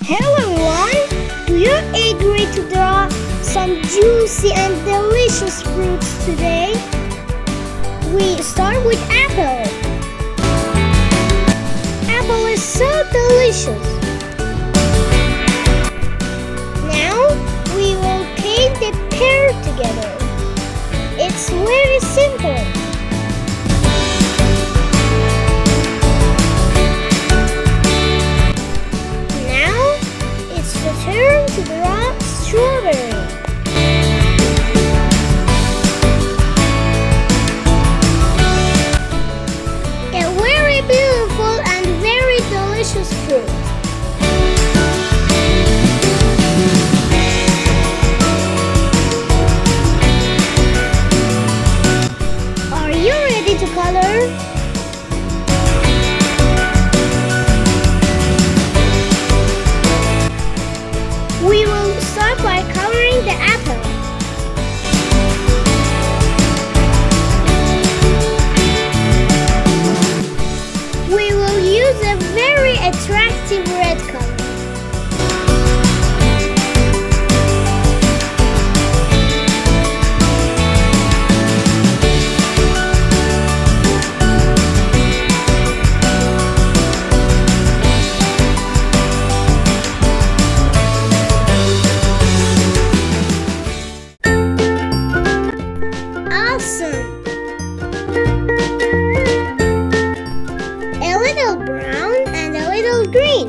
Hello everyone! Do you agree to draw some juicy and delicious fruits today? We start with apple. Apple is so delicious. Now we will paint the pear together. It's very simple. Turn to draw strawberry. A very beautiful and very delicious fruit. Are you ready to color? We will start by coloring the apple. We will use a very attractive red color. A little brown and a little green.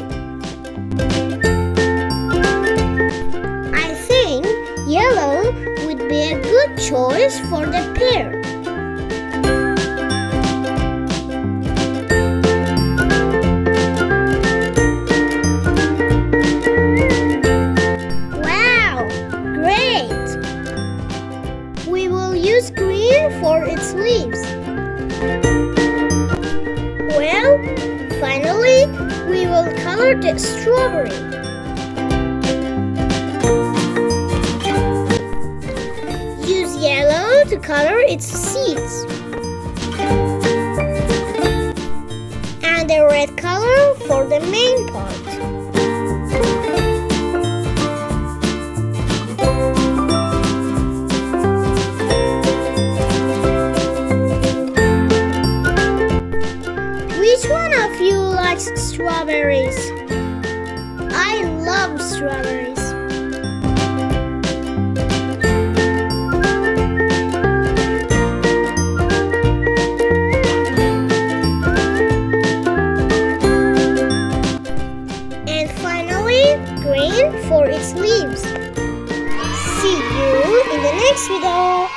I think yellow would be a good choice for the pear. Wow, great! We will use green for its leaves. Well, finally, we will color the strawberry. Use yellow to color its seeds. And a red color for the main part. Which one of you likes strawberries? I love strawberries. And finally, green for its leaves. See you in the next video.